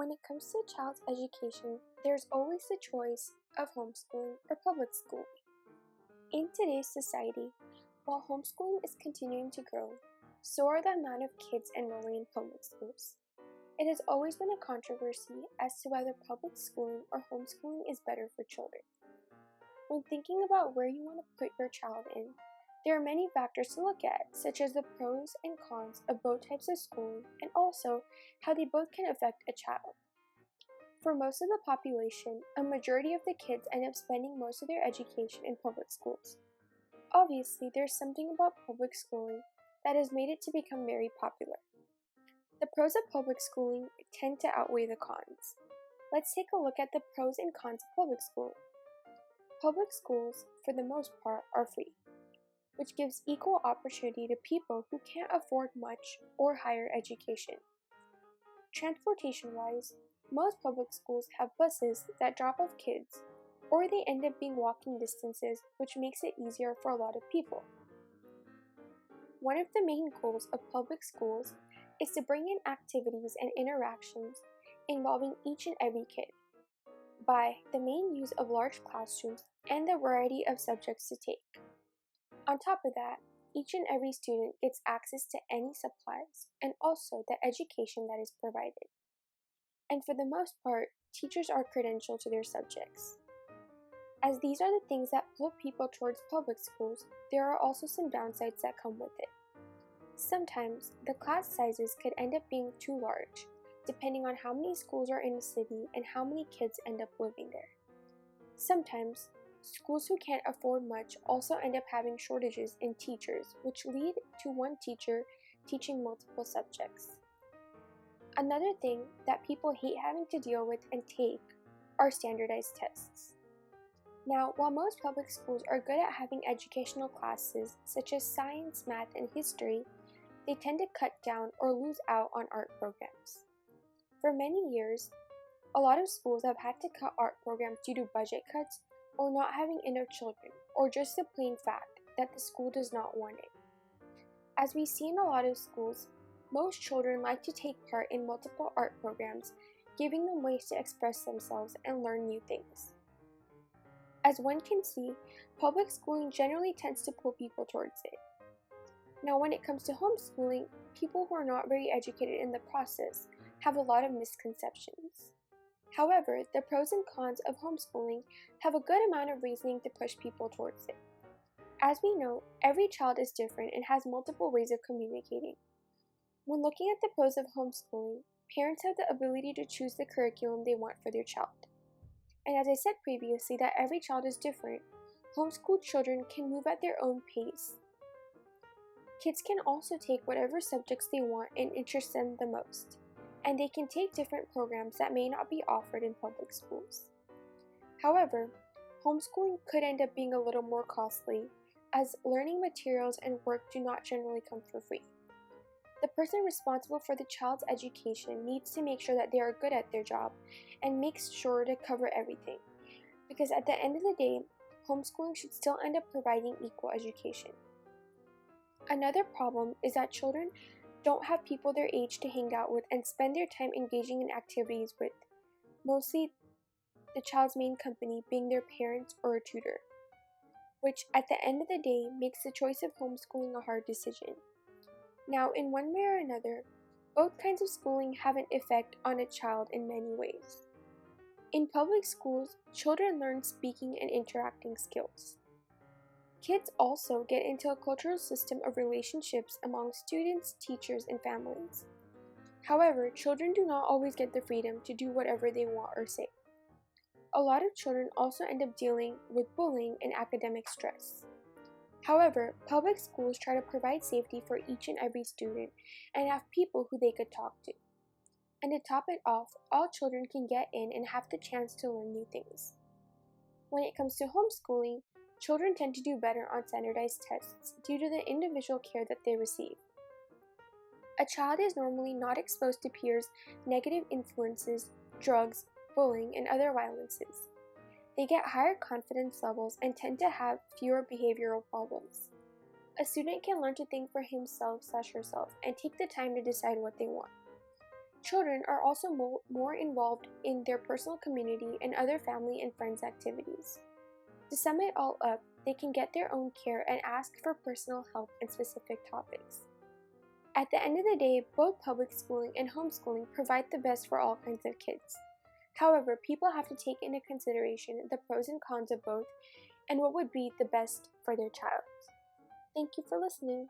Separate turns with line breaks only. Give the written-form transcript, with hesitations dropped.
When it comes to a child's education, there's always the choice of homeschooling or public schooling. In today's society, while homeschooling is continuing to grow, so are the amount of kids enrolling in public schools. It has always been a controversy as to whether public schooling or homeschooling is better for children. When thinking about where you want to put your child in, there are many factors to look at, such as the pros and cons of both types of schooling and also how they both can affect a child. For most of the population, a majority of the kids end up spending most of their education in public schools. Obviously, there's something about public schooling that has made it to become very popular. The pros of public schooling tend to outweigh the cons. Let's take a look at the pros and cons of public schooling. Public schools, for the most part, are free, which gives equal opportunity to people who can't afford much or higher education. Transportation-wise, most public schools have buses that drop off kids, or they end up being walking distances, which makes it easier for a lot of people. One of the main goals of public schools is to bring in activities and interactions involving each and every kid by the main use of large classrooms and the variety of subjects to take. On top of that, each and every student gets access to any supplies and also the education that is provided. And for the most part, teachers are credentialed to their subjects. As these are the things that pull people towards public schools, there are also some downsides that come with it. Sometimes, the class sizes could end up being too large, depending on how many schools are in a city and how many kids end up living there. Sometimes, schools who can't afford much also end up having shortages in teachers, which lead to one teacher teaching multiple subjects. Another thing that people hate having to deal with and take are standardized tests. Now, while most public schools are good at having educational classes such as science, math, and history, they tend to cut down or lose out on art programs. For many years, a lot of schools have had to cut art programs due to budget cuts or not having enough children, or just the plain fact that the school does not want it. As we see in a lot of schools, most children like to take part in multiple art programs, giving them ways to express themselves and learn new things. As one can see, public schooling generally tends to pull people towards it. Now, when it comes to homeschooling, people who are not very educated in the process have a lot of misconceptions. However, the pros and cons of homeschooling have a good amount of reasoning to push people towards it. As we know, every child is different and has multiple ways of communicating. When looking at the pros of homeschooling, parents have the ability to choose the curriculum they want for their child. And as I said previously that every child is different, homeschooled children can move at their own pace. Kids can also take whatever subjects they want and interest them the most, and they can take different programs that may not be offered in public schools. However, homeschooling could end up being a little more costly, as learning materials and work do not generally come for free. The person responsible for the child's education needs to make sure that they are good at their job and makes sure to cover everything, because at the end of the day, homeschooling should still end up providing equal education. Another problem is that children don't have people their age to hang out with and spend their time engaging in activities with, mostly the child's main company being their parents or a tutor, which at the end of the day makes the choice of homeschooling a hard decision. Now, in one way or another, both kinds of schooling have an effect on a child in many ways. In public schools, children learn speaking and interacting skills. Kids also get into a cultural system of relationships among students, teachers, and families. However, children do not always get the freedom to do whatever they want or say. A lot of children also end up dealing with bullying and academic stress. However, public schools try to provide safety for each and every student and have people who they could talk to. And to top it off, all children can get in and have the chance to learn new things. When it comes to homeschooling, children tend to do better on standardized tests due to the individual care that they receive. A child is normally not exposed to peers' negative influences, drugs, bullying, and other violences. They get higher confidence levels and tend to have fewer behavioral problems. A student can learn to think for himself/herself and take the time to decide what they want. Children are also more involved in their personal community and other family and friends activities. To sum it all up, they can get their own care and ask for personal help in specific topics. At the end of the day, both public schooling and homeschooling provide the best for all kinds of kids. However, people have to take into consideration the pros and cons of both and what would be the best for their child. Thank you for listening.